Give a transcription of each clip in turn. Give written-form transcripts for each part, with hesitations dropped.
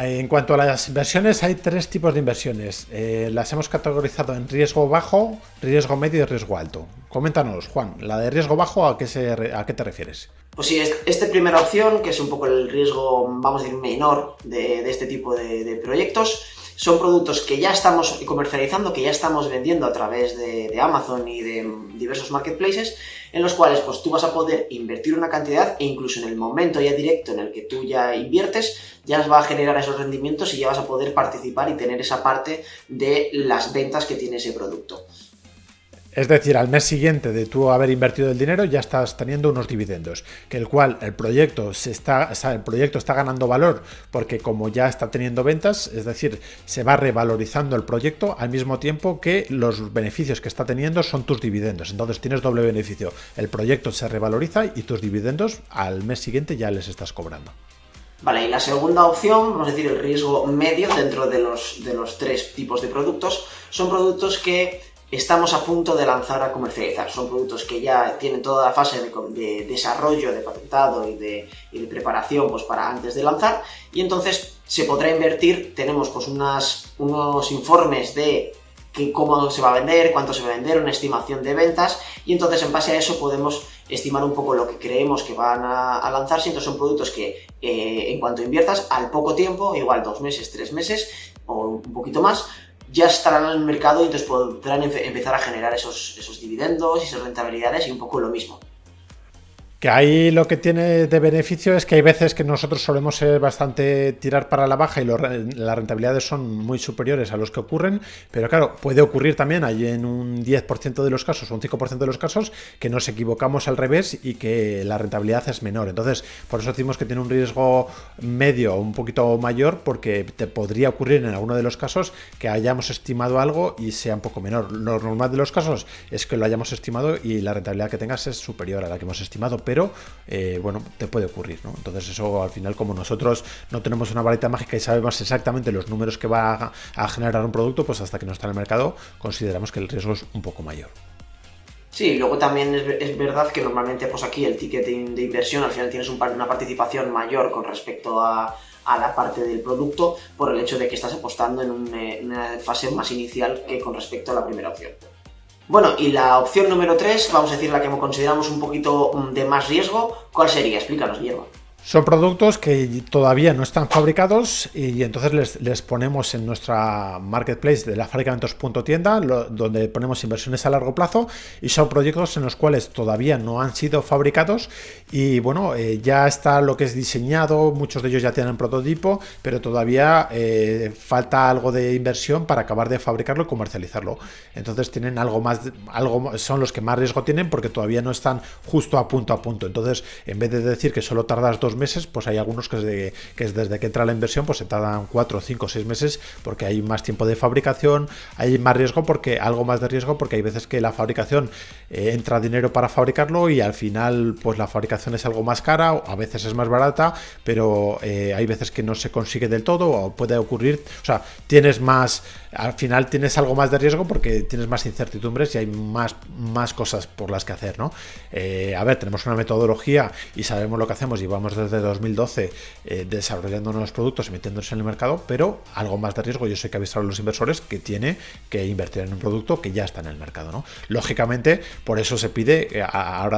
En cuanto a las inversiones, hay tres tipos de inversiones. Las hemos categorizado en riesgo bajo, riesgo medio y riesgo alto. Coméntanos, Juan, la de riesgo bajo, ¿a qué te refieres? Pues sí, esta primera opción, que es un poco el riesgo, vamos a decir, menor de este tipo de proyectos, son productos que ya estamos comercializando, que ya estamos vendiendo a través de Amazon y de diversos marketplaces, en los cuales pues tú vas a poder invertir una cantidad e incluso en el momento ya directo en el que tú ya inviertes, ya va a generar esos rendimientos y ya vas a poder participar y tener esa parte de las ventas que tiene ese producto. Es decir, al mes siguiente de tú haber invertido el dinero ya estás teniendo unos dividendos, que el proyecto está ganando valor porque como ya está teniendo ventas, es decir, se va revalorizando el proyecto al mismo tiempo que los beneficios que está teniendo son tus dividendos. Entonces tienes doble beneficio. El proyecto se revaloriza y tus dividendos al mes siguiente ya les estás cobrando. Vale, y la segunda opción, vamos a decir el riesgo medio dentro de los tres tipos de productos, son productos que estamos a punto de lanzar a comercializar. Son productos que ya tienen toda la fase de desarrollo, de patentado y de preparación pues, para antes de lanzar, y entonces se podrá invertir. Tenemos pues, unos informes de cómo se va a vender, cuánto se va a vender, una estimación de ventas, y entonces en base a eso podemos estimar un poco lo que creemos que van a lanzarse. Entonces son productos que en cuanto inviertas, al poco tiempo, igual 2 meses, 3 meses o un poquito más, ya estarán en el mercado y entonces podrán empezar a generar esos dividendos y esas rentabilidades y un poco lo mismo. Que ahí lo que tiene de beneficio es que hay veces que nosotros solemos ser bastante tirar para la baja y las rentabilidades son muy superiores a los que ocurren, pero claro, puede ocurrir también ahí en un 10% de los casos o un 5% de los casos que nos equivocamos al revés y que la rentabilidad es menor. Entonces, por eso decimos que tiene un riesgo medio o un poquito mayor, porque te podría ocurrir en alguno de los casos que hayamos estimado algo y sea un poco menor. Lo normal de los casos es que lo hayamos estimado y la rentabilidad que tengas es superior a la que hemos estimado, pero bueno, te puede ocurrir, ¿no? Entonces eso al final, como nosotros no tenemos una varita mágica y sabemos exactamente los números que va a generar un producto, pues hasta que no está en el mercado consideramos que el riesgo es un poco mayor. Sí, luego también es verdad que normalmente pues aquí el ticket de inversión al final tienes una participación mayor con respecto a la parte del producto por el hecho de que estás apostando en una fase más inicial que con respecto a la primera opción. Bueno, y la opción número 3, vamos a decir la que consideramos un poquito de más riesgo, ¿cuál sería? Explícanos, Guillermo. Son productos que todavía no están fabricados y entonces les ponemos en nuestra marketplace de la Fabricamentos.tienda, donde ponemos inversiones a largo plazo, y son proyectos en los cuales todavía no han sido fabricados y bueno, ya está lo que es diseñado, muchos de ellos ya tienen prototipo, pero todavía falta algo de inversión para acabar de fabricarlo y comercializarlo. Entonces tienen son los que más riesgo tienen porque todavía no están justo a punto. Entonces, en vez de decir que solo tardas 2 meses, pues hay algunos que desde que entra la inversión pues se tardan 4, 5, 6 meses porque hay más tiempo de fabricación, hay más riesgo algo más de riesgo porque hay veces que la fabricación entra dinero para fabricarlo y al final pues la fabricación es algo más cara, o a veces es más barata, pero hay veces que no se consigue del todo o puede ocurrir, o sea, al final tienes algo más de riesgo porque tienes más incertidumbres y hay más cosas por las que hacer, ¿no? A ver, tenemos una metodología y sabemos lo que hacemos y vamos desde 2012 desarrollando nuevos productos y metiéndose en el mercado, pero algo más de riesgo yo sé que avisar a los inversores que tiene que invertir en un producto que ya está en el mercado, ¿no? Lógicamente, por eso se pide, a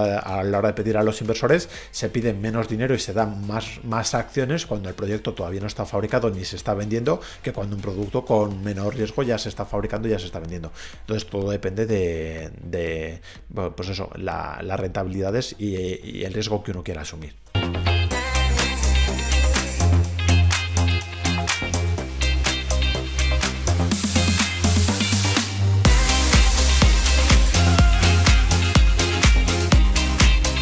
la hora de pedir a los inversores, se pide menos dinero y se dan más acciones cuando el proyecto todavía no está fabricado ni se está vendiendo, que cuando un producto con menor riesgo ya se está fabricando y ya se está vendiendo. Entonces todo depende de pues eso, las rentabilidades y el riesgo que uno quiera asumir.